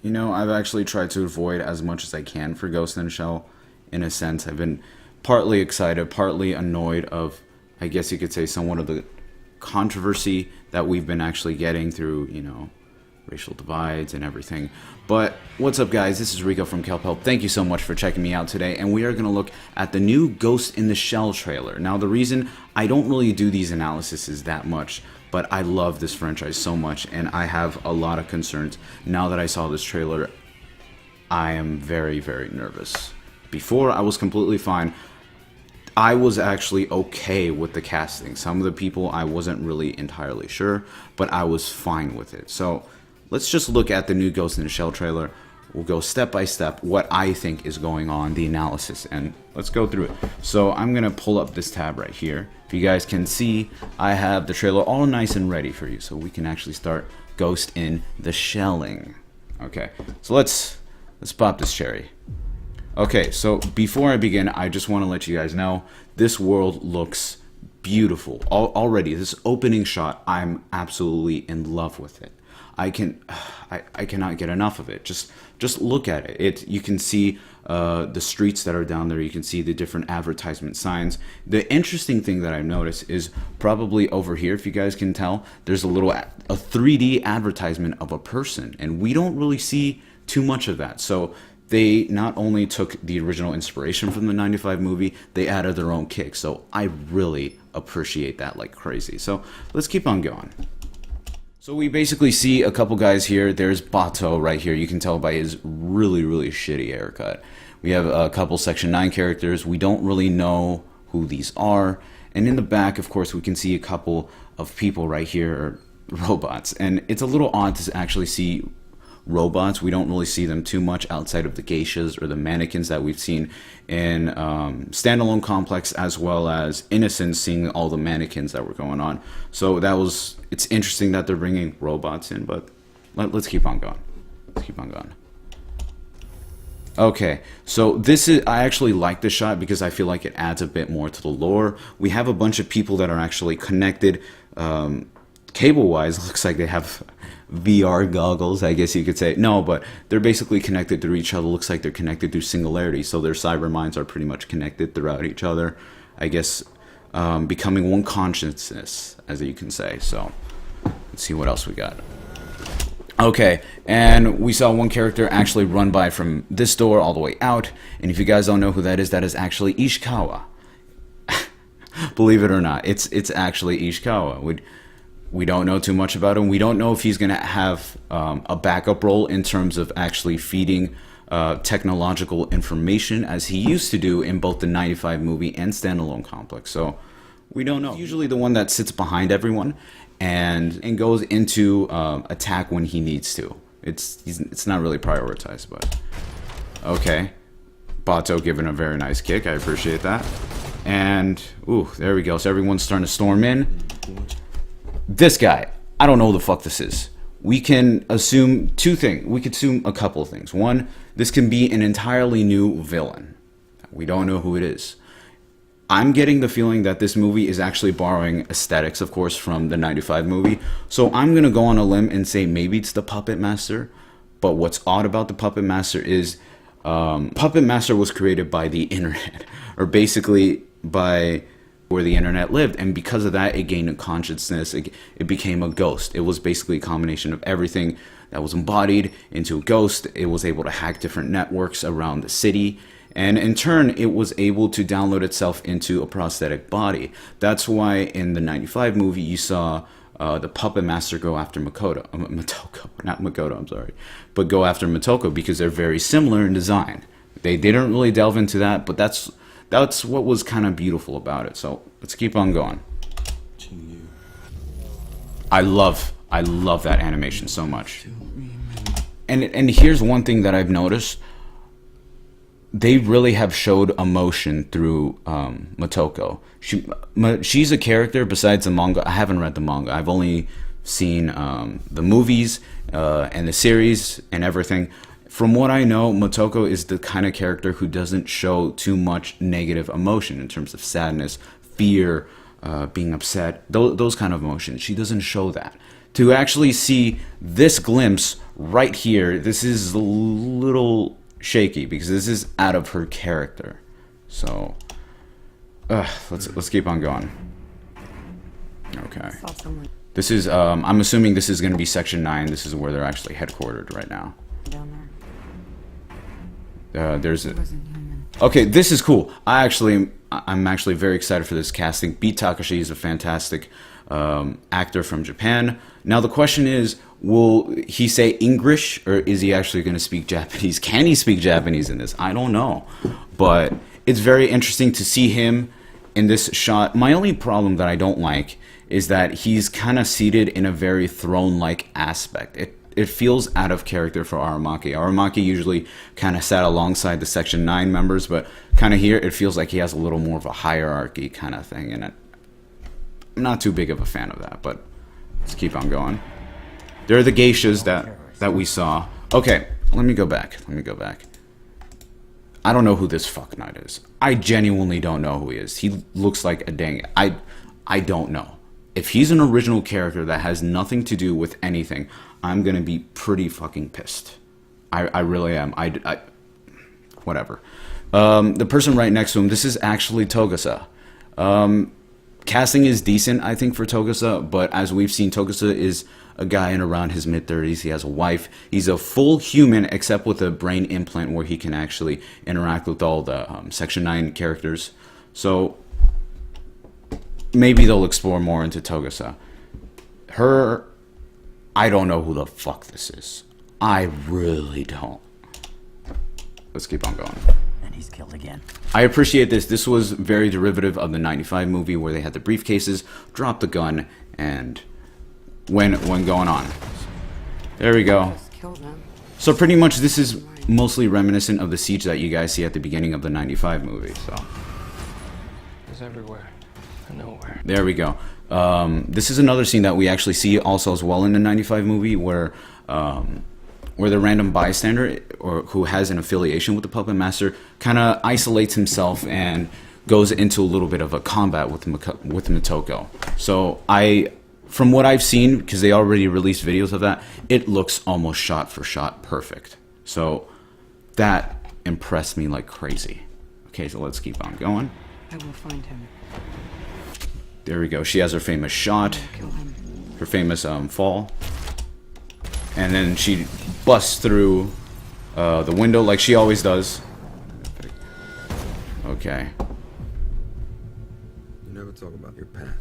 You know, I've actually tried to avoid as much as I can for Ghost in the Shell. In a sense, I've been partly excited, partly annoyed of, I guess you could say, somewhat of the controversy that we've been actually getting through, you know, racial divides and everything. But what's up, guys? This is Rico from Kelphelp. Thank you so much for checking me out today, and we are going to look at the new Ghost in the Shell trailer. Now, the reason I don't really do these analyses that much, but I love this franchise so much, and I have a lot of concerns. Now that I saw this trailer, I am very, very nervous. Before, I was completely fine. I was actually okay with the casting. Some of the people I wasn't really entirely sure, but I was fine with it. So let's just look at the new Ghost in the Shell trailer. We'll go step by step what I think is going on, the analysis, and let's go through it. So I'm gonna pull up this tab right here. If you guys can see, I have the trailer all nice and ready for you, so we can actually start Ghost in the Shelling. Okay, so let's pop this cherry. Okay, so before I begin, I just want to let you guys know this world looks beautiful. Already, this opening shot, I'm absolutely in love with it. I cannot get enough of it. Just look at it. You can see the streets that are down there. You can see the different advertisement signs. The interesting thing that I've noticed is probably over here, if you guys can tell, there's a 3D advertisement of a person, and we don't really see too much of that. So they not only took the original inspiration from the 95 movie, they added their own kick. So I really appreciate that like crazy. So let's keep on going. So we basically see a couple guys here. There's Bato right here. You can tell by his really, really shitty haircut. We have a couple Section 9 characters. We don't really know who these are. And in the back, of course, we can see a couple of people right here, or robots. And it's a little odd to actually see robots. We don't really see them too much outside of the geishas or the mannequins that we've seen in Standalone Complex, as well as Innocence, seeing all the mannequins that were going on. So it's interesting that they're bringing robots in, but let's keep on going. Let's keep on going. Okay, so I actually like this shot because I feel like it adds a bit more to the lore. We have a bunch of people that are actually connected. Cable-wise, looks like they have VR goggles, I guess you could say. No, but they're basically connected through each other. Looks like they're connected through singularity, so their cyber minds are pretty much connected throughout each other. I guess becoming one consciousness, as you can say. So let's see what else we got. Okay, and we saw one character actually run by from this door all the way out, and if you guys don't know who that is actually Ishikawa. Believe it or not, it's actually Ishikawa. We don't know too much about him. We don't know if he's going to have a backup role in terms of actually feeding technological information, as he used to do in both the 95 movie and Standalone Complex. So we don't know. He's usually the one that sits behind everyone and goes into attack when he needs to. It's not really prioritized, but okay. Bato giving a very nice kick. I appreciate that. And ooh, there we go. So everyone's starting to storm in. This guy, I don't know who the fuck this is. We can assume two things. We could assume a couple of things. One, this can be an entirely new villain. We don't know who it is. I'm getting the feeling that this movie is actually borrowing aesthetics, of course, from the 95 movie. So I'm going to go on a limb and say maybe it's the Puppet Master. But what's odd about the Puppet Master is Puppet Master was created by the internet, or basically by where the internet lived, and because of that, it gained a consciousness. It became a ghost. It was basically a combination of everything that was embodied into a ghost. It was able to hack different networks around the city, and in turn, it was able to download itself into a prosthetic body. That's why in the 95 movie, you saw the Puppet Master go after Motoko, not Makoto, I'm sorry, but go after Motoko, because they're very similar in design. They didn't really delve into that, but that's what was kind of beautiful about it. So let's keep on going. I love that animation so much. And here's one thing that I've noticed. They really have showed emotion through Motoko. She's a character besides the manga. I haven't read the manga. I've only seen the movies and the series and everything. From what I know, Motoko is the kind of character who doesn't show too much negative emotion in terms of sadness, fear, being upset, those kind of emotions. She doesn't show that. to actually see this glimpse right here, this is a little shaky because this is out of her character. So let's keep on going. Okay. This is I'm assuming this is going to be Section 9. This is where they're actually headquartered right now. Down there. There's a... Okay, this is cool. I'm actually very excited for this casting. Beat Takashi is a fantastic actor from Japan. Now the question is, will he say English or is he actually going to speak Japanese? Can he speak Japanese in this? I don't know. But it's very interesting to see him in this shot. My only problem that I don't like is that he's kind of seated in a very throne-like aspect. It feels out of character for Aramaki. Aramaki usually kind of sat alongside the Section 9 members, but kind of here it feels like he has a little more of a hierarchy kind of thing in it. I'm not too big of a fan of that, but let's keep on going. There are the geishas that we saw. Okay, let me go back. I don't know who this fuck knight is. I genuinely don't know who he is. He looks like a dang... I don't know. If he's an original character that has nothing to do with anything, I'm gonna be pretty fucking pissed. I really am. Whatever. The person right next to him, this is actually Togusa. Casting is decent, I think, for Togusa, but as we've seen, Togusa is a guy in around his mid-30s. He has a wife. He's a full human, except with a brain implant where he can actually interact with all the Section 9 characters. So maybe they'll explore more into Togusa. Her... I don't know who the fuck this is. I really don't. Let's keep on going. And he's killed again. I appreciate this. This was very derivative of the 95 movie where they had the briefcases, drop the gun, and when going on. There we go. So pretty much this is mostly reminiscent of the siege that you guys see at the beginning of the 95 movie. So it's everywhere and nowhere. There we go. This is another scene that we actually see also as well in the 95 movie where the random bystander or who has an affiliation with the puppet master kind of isolates himself and goes into a little bit of a combat with Motoko. So from what I've seen, because they already released videos of that, it looks almost shot for shot perfect. So that impressed me like crazy. Okay, so let's keep on going. I will find him. There we go. She has her famous shot, her famous fall, and then she busts through the window like she always does. Okay. You never talk about your past.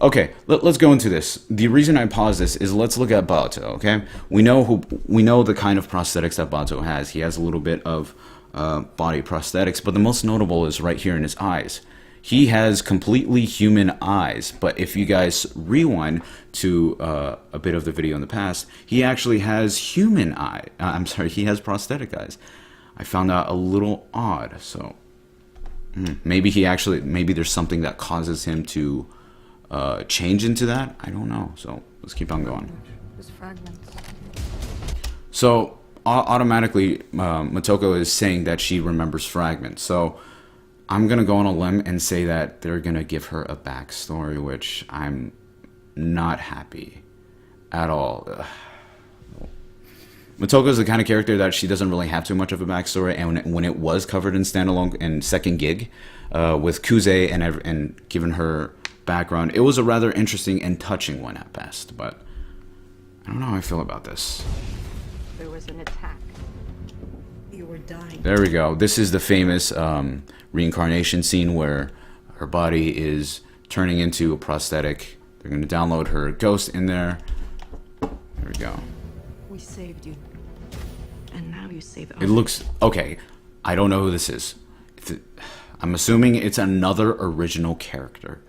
Okay, let's go into this. The reason I pause this is let's look at Bato. Okay, we know the kind of prosthetics that Bato has. He has a little bit of body prosthetics, but the most notable is right here in his eyes. He has completely human eyes, but if you guys rewind to a bit of the video in the past, he actually has human eye. He has prosthetic eyes. I found that a little odd. So maybe there's something that causes him to change into that. I don't know. So let's keep on going. There's fragments. So automatically, Motoko is saying that she remembers fragments. So I'm going to go on a limb and say that they're going to give her a backstory, which I'm not happy at all. Motoko is the kind of character that she doesn't really have too much of a backstory, and when it was covered in standalone and second gig with Kuze and given her background, it was a rather interesting and touching one at best, but I don't know how I feel about this. There was an attack. You were dying. There we go. This is the famous reincarnation scene where her body is turning into a prosthetic. They're going to download her ghost in there. There we go. We saved you. And now you save us. It looks... Okay, I don't know who this is. I'm assuming it's another original character,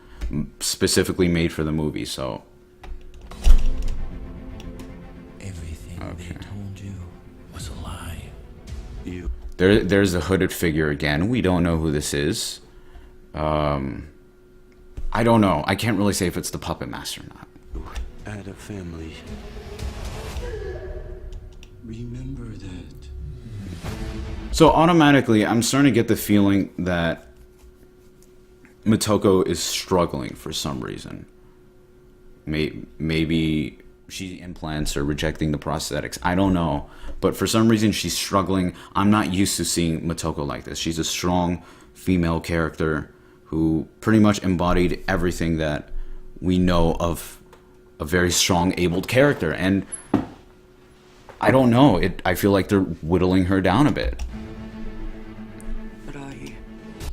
specifically made for the movie, so... Everything they told you was a lie. There's a hooded figure again. We don't know who this is. I don't know. I can't really say if it's the puppet master or not. I had a family. Remember that. So automatically, I'm starting to get the feeling that Motoko is struggling for some reason. Maybe she implants or rejecting the prosthetics. I don't know. But for some reason, she's struggling. I'm not used to seeing Motoko like this. She's a strong female character who pretty much embodied everything that we know of a very strong, abled character. And I don't know. I feel like they're whittling her down a bit.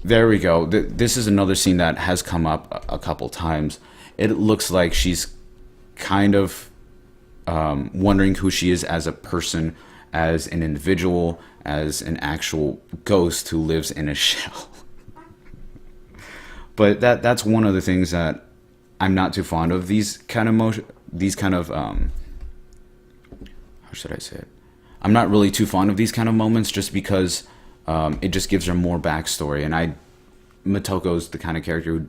There we go. This is another scene that has come up a couple times. It looks like she's kind of wondering who she is as a person, as an individual, as an actual ghost who lives in a shell. But that's one of the things that I'm not too fond of. These kind of how should I say it? I'm not really too fond of these kind of moments, just because it just gives her more backstory. And Motoko's the kind of character who,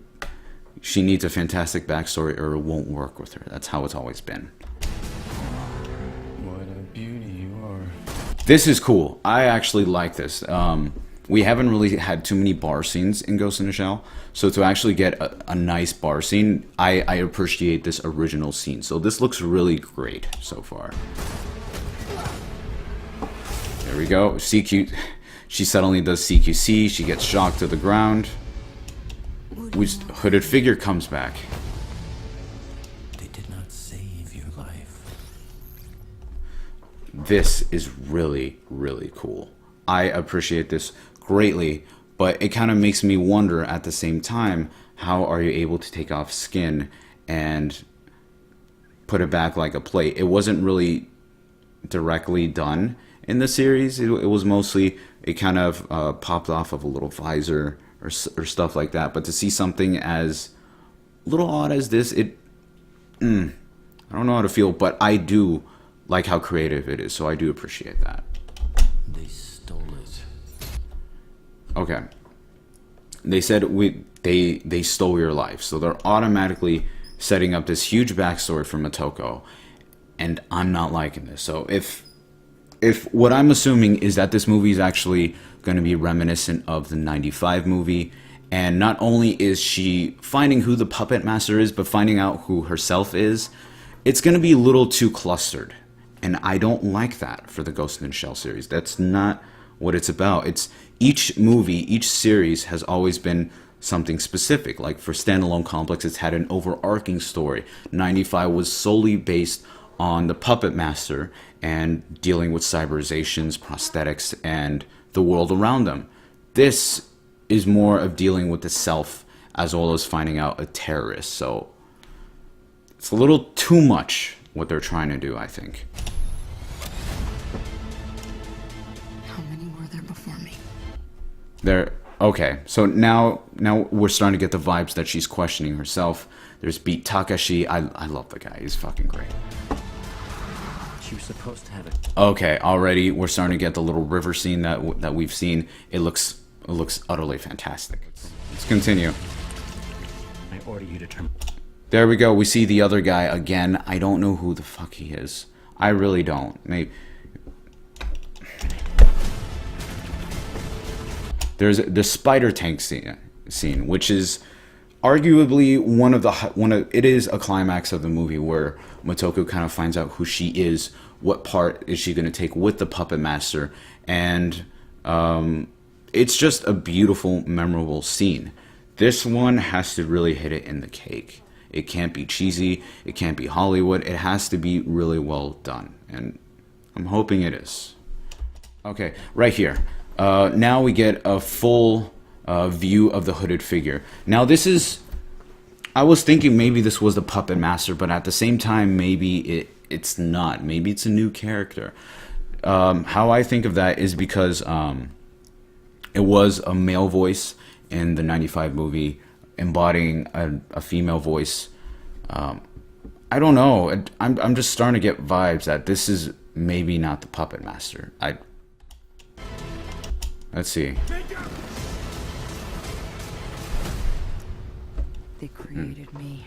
she needs a fantastic backstory or it won't work with her. That's how it's always been. What a beauty you are. This is cool. I actually like this. We haven't really had too many bar scenes in Ghost in the Shell, so to actually get a nice bar scene, I appreciate this original scene. So this looks really great so far. There we go. CQ. She suddenly does CQC. She gets shocked to the ground. Which hooded figure comes back. They did not save your life. This is really, really cool. I appreciate this greatly, but it kind of makes me wonder at the same time, how are you able to take off skin and put it back like a plate? It wasn't really directly done in the series. It was mostly, it kind of popped off of a little visor or stuff like that. But to see something as little odd as this, I don't know how to feel, but I do like how creative it is, so I do appreciate that. They stole it. Okay. They said they stole your life, so they're automatically setting up this huge backstory for Motoko, and I'm not liking this. So if what I'm assuming is that this movie is actually going to be reminiscent of the 95 movie, and not only is she finding who the puppet master is, but finding out who herself is, it's going to be a little too clustered. And I don't like that for the Ghost in the Shell series. That's not what it's about. It's each movie, each series has always been something specific. Like for Standalone Complex, it's had an overarching story. 95 was solely based on the puppet master and dealing with cyberizations, prosthetics, and the world around them. This is more of dealing with the self as well as finding out a terrorist. So it's a little too much what they're trying to do, I think. How many were there before me? Okay, so now we're starting to get the vibes that she's questioning herself. There's Beat Takashi. I love the guy. He's fucking great. She was supposed to have it. Okay, already we're starting to get the little river scene that we've seen. It looks utterly fantastic. Let's continue. I order you to turn. There we go. We see the other guy again. I don't know who the fuck he is. I really don't. Maybe there's the spider tank scene, which is arguably one of it is a climax of the movie where Motoko kind of finds out who she is, what part is she going to take with the puppet master, and it's just a beautiful, memorable scene. This one has to really hit it in the cake. It can't be cheesy, it can't be Hollywood, it has to be really well done, and I'm hoping it is. Okay, right here. Now we get a full view of the hooded figure. Now this is, I was thinking maybe this was the puppet master, but at the same time maybe it's not. Maybe it's a new character. How I think of that is because it was a male voice in the 95 movie embodying a female voice. I don't know. I'm just starting to get vibes that this is maybe not the puppet master. Let's see. They created me.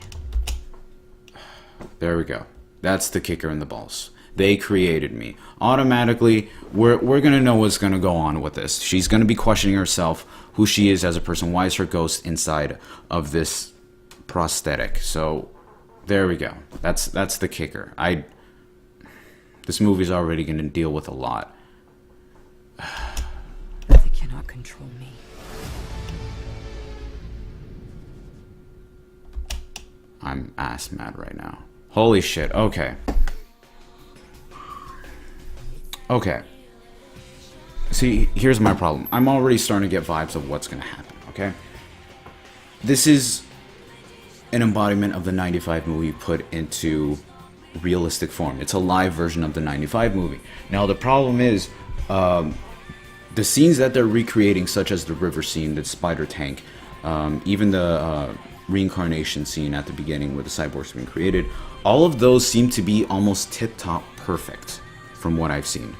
There we go. That's the kicker in the balls. They created me. Automatically, we're gonna know what's gonna go on with this. She's gonna be questioning herself, who she is as a person. Why is her ghost inside of this prosthetic? So There we go. That's the kicker. This movie's already going to deal with a lot. They cannot control me. I'm ass mad right now. Holy shit. Okay. Okay. See, here's my problem. I'm already starting to get vibes of what's going to happen, okay? This is an embodiment of the 95 movie put into realistic form. It's a live version of the 95 movie. Now, the problem is, the scenes that they're recreating, such as the river scene, the spider tank, even the reincarnation scene at the beginning where the cyborg's being created, all of those seem to be almost tip-top perfect from what I've seen.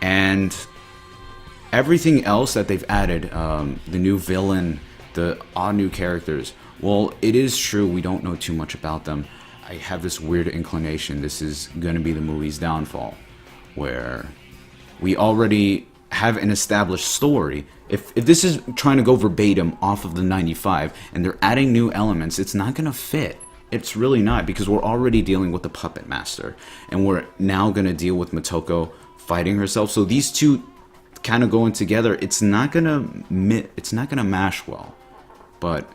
And everything else that they've added, the new villain, the odd new characters, well, it is true we don't know too much about them. I have this weird inclination this is going to be the movie's downfall, where we already have an established story. If this is trying to go verbatim off of the 95 and they're adding new elements, it's not going to fit. It's really not, because we're already dealing with the puppet master, and we're now going to deal with Motoko fighting herself. So these two kind of going together, it's not gonna mash well. But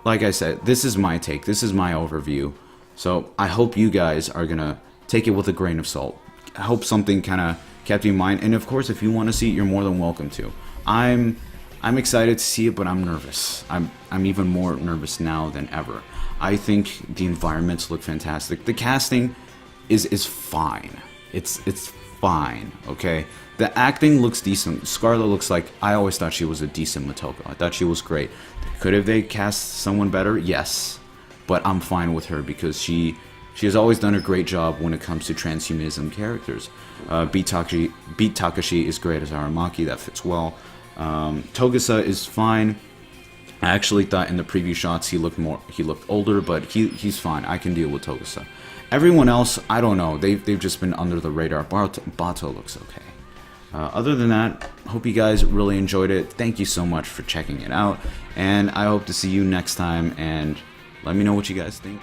like I said, this is my take, this is my overview, so I hope you guys are gonna take it with a grain of salt. I hope something kind of kept you in mind, and of course if you want to see it, you're more than welcome to. I'm excited to see it, but I'm nervous. I'm even more nervous now than ever. I think the environments look fantastic. The casting is fine. It's fine, okay? The acting looks decent. Scarlett looks like, I always thought she was a decent Motoko. I thought she was great. Could have they cast someone better? Yes. But I'm fine with her because she has always done a great job when it comes to transhumanism characters. Beat Takashi is great as Aramaki, that fits well. Togusa is fine. I actually thought in the preview shots he looked older, but he's fine. I can deal with Togusa. Everyone else, I don't know. They've just been under the radar. Bato looks okay. Other than that, hope you guys really enjoyed it. Thank you so much for checking it out, and I hope to see you next time, and let me know what you guys think.